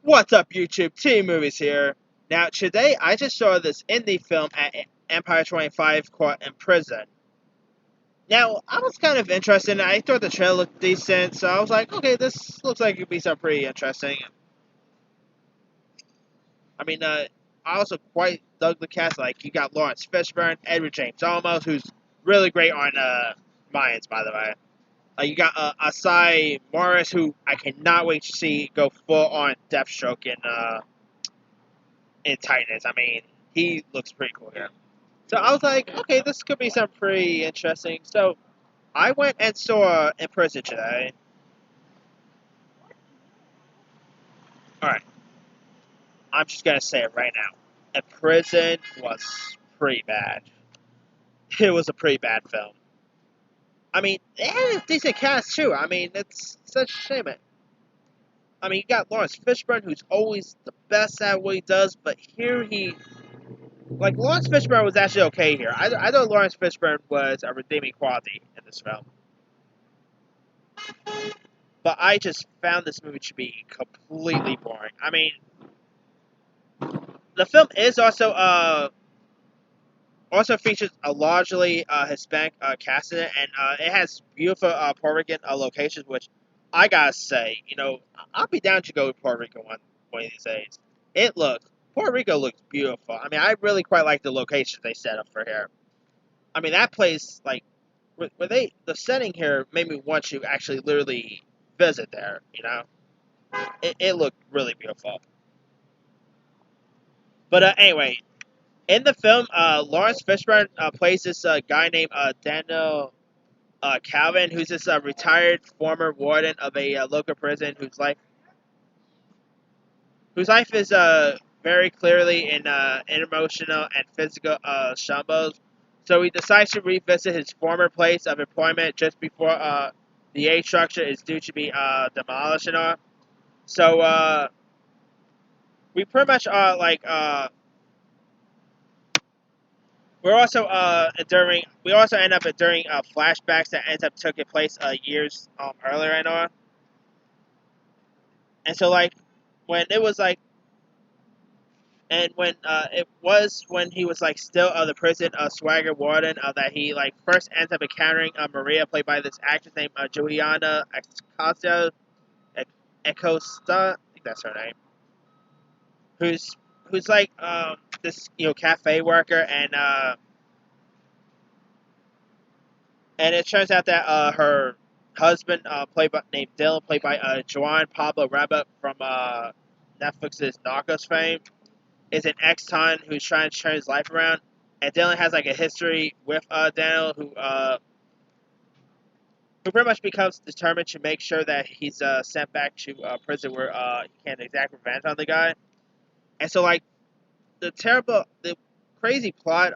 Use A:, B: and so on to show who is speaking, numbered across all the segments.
A: What's up, YouTube? T Movies here. Now, today I just saw this indie film at Empire 25 called Imprisoned. Now, I was kind of interested. I thought the trailer looked decent, so I was like, okay, this looks like it could be something pretty interesting. I mean, I also quite dug the cast. Like, you got Lawrence Fishburne, Edward James Olmos, who's really great on Mayans, by the way. You got Asai Morris, who I cannot wait to see go full on Deathstroke in Titans. I mean, he looks pretty cool here. So I was like, okay, this could be something pretty interesting. So I went and saw Imprisoned today. Alright, I'm just gonna say it right now. Imprisoned was pretty bad. It was a pretty bad film. I mean, it had a decent cast too. I mean, it's such a shame. I mean, you got Lawrence Fishburne, who's always the best at what he does, but here like, Lawrence Fishburne was actually okay here. I thought Lawrence Fishburne was a redeeming quality in this film. But I just found this movie to be completely boring. I mean, the film is also features a largely Hispanic cast in it, and it has beautiful Puerto Rican locations, which I gotta say, I'll be down to go to Puerto Rico one of these days. Puerto Rico looks beautiful. I mean, I really quite like the locations they set up for here. I mean, that place, like, the setting here made me want to actually literally visit there, It looked really beautiful. But anyway, in the film, Lawrence Fishburne plays this guy named Daniel Calvin, who's this retired former warden of a local prison whose life is very clearly in emotional and physical shambles. So he decides to revisit his former place of employment just before the age structure is due to be demolished and all. So we pretty much are like we also end up during flashbacks that ends up taking place years earlier and all. And so like when it was like and when it was when he was like still the prison swagger warden that he like first ends up encountering Maria, played by this actress named Juliana Acosta. Acosta, I think that's her name. Who's like this cafe worker, and it turns out that her husband, named Dylan, played by Juan Pablo Rabbit from Netflix's Narcos fame, is an ex-con who's trying to turn his life around. And Dylan has like a history with Daniel, who pretty much becomes determined to make sure that he's sent back to prison where he can exact revenge on the guy. And so like the crazy plot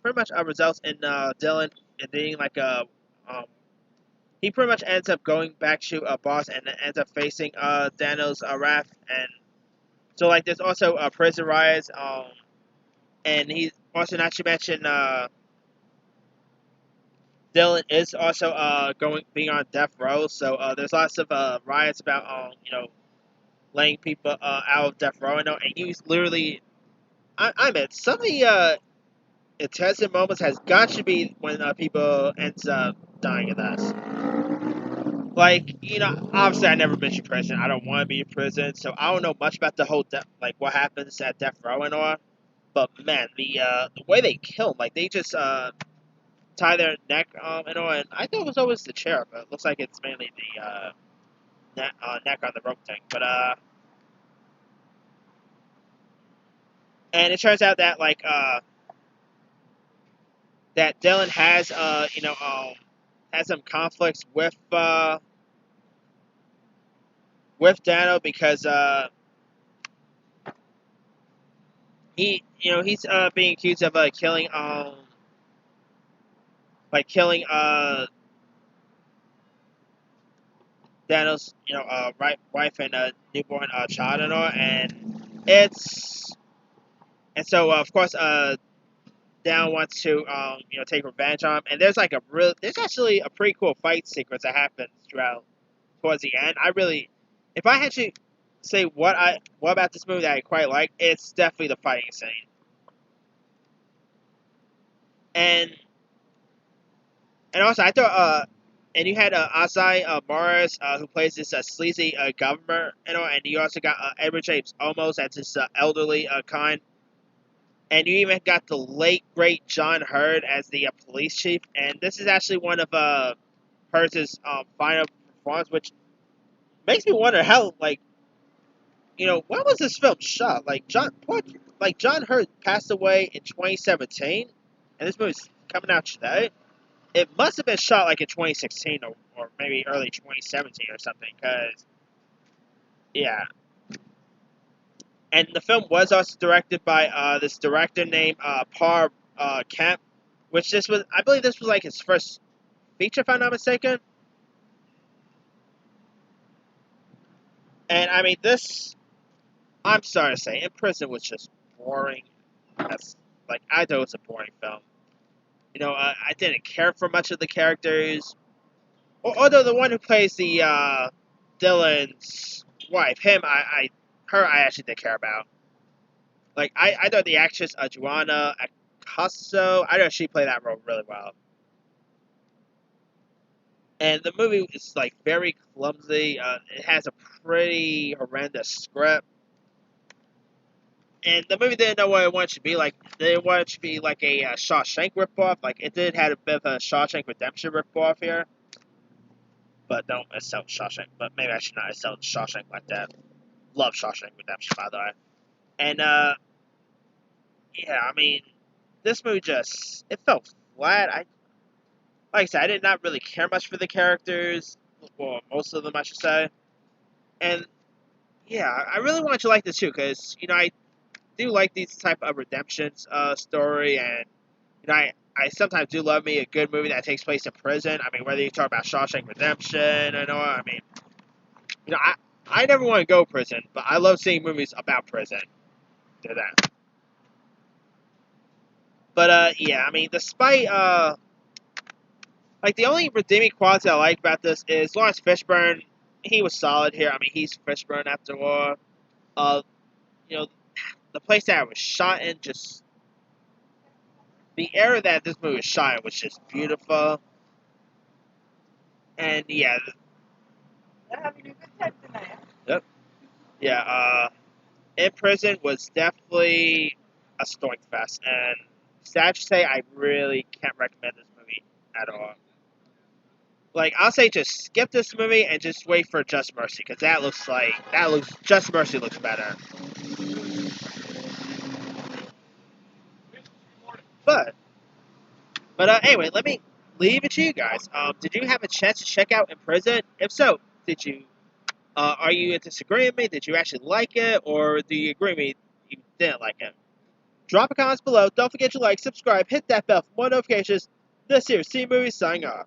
A: pretty much results in Dylan being like he pretty much ends up going back to a boss and ends up facing Daniel's wrath. And so like there's also prison riots, and he's also, not to mention, Dylan is also being on death row. So there's lots of riots about letting people out of death row, and he's literally I mean, some of the intensive moments has got to be when people ends up dying in this. Like, obviously I never been to prison. I don't want to be in prison, so I don't know much about the whole like what happens at death row and all. But man, the way they kill them, like they just tie their neck and all, and I thought it was always the chair, but it looks like it's mainly the neck on the rope thing. But and it turns out that like that Dylan has has some conflicts with Dano, because he's being accused of killing Dano's wife and newborn child and all, and so of course Dan wants to take revenge on him, and there's actually a pretty cool fight sequence that happens throughout towards the end. If I had to say what about this movie that I quite like, it's definitely the fighting scene. And also I thought and you had Asai Morris who plays this sleazy governor, and you also got Edward James Olmos as this elderly kind. And you even got the late great John Hurd as the police chief, and this is actually one of Hurd's final performance, which makes me wonder how, like, when was this film shot? Like John Hurt passed away in 2017, and this movie's coming out today. It must have been shot like in 2016 or maybe early 2017 or something, because yeah. And the film was also directed by this director named Par Kemp, which I believe this was like his first feature, if I'm not mistaken. And I mean, I'm sorry to say, Imprisoned was just boring. I thought it was a boring film. I didn't care for much of the characters. Although the one who plays the Dylan's wife, her I actually did care about. Like, I thought the actress Joanna Acosta, I thought she played that role really well. And the movie is like very clumsy. It has a pretty horrendous script. And the movie didn't know what it wanted to be like. They wanted it to be like a Shawshank ripoff. Like, it did have a bit of a Shawshank Redemption ripoff here. But don't sell Shawshank. But maybe I should not sell Shawshank like that. Love Shawshank Redemption, by the way. And, yeah, I mean, this movie it felt flat. Like I said, I did not really care much for the characters. Well, most of them, I should say. And, yeah, I really wanted to like this too, because, I do like these type of redemptions story, and I sometimes do love me a good movie that takes place in prison. I mean, whether you talk about Shawshank Redemption or no, I mean, I never want to go to prison, but I love seeing movies about prison. Do that. But yeah, I mean, despite like, the only redeeming quality I like about this is Lawrence Fishburne. He was solid here. I mean, he's Fishburne after all. Uh, you know, the place that it was shot in, just the era that this movie was shot in was just beautiful. And yeah,
B: They're having a good time tonight.
A: yep, yeah. In Prison was definitely a stoic fest, and sad to say, I really can't recommend this movie at all. Like, I'll say just skip this movie and just wait for Just Mercy, because Just Mercy looks better. But anyway, let me leave it to you guys. Did you have a chance to check out In Prison? If so, did you? Are you disagreeing with me? Did you actually like it, or do you agree with me you didn't like it? Drop a comment below. Don't forget to like, subscribe, hit that bell for more notifications. This here, C Movie signing off.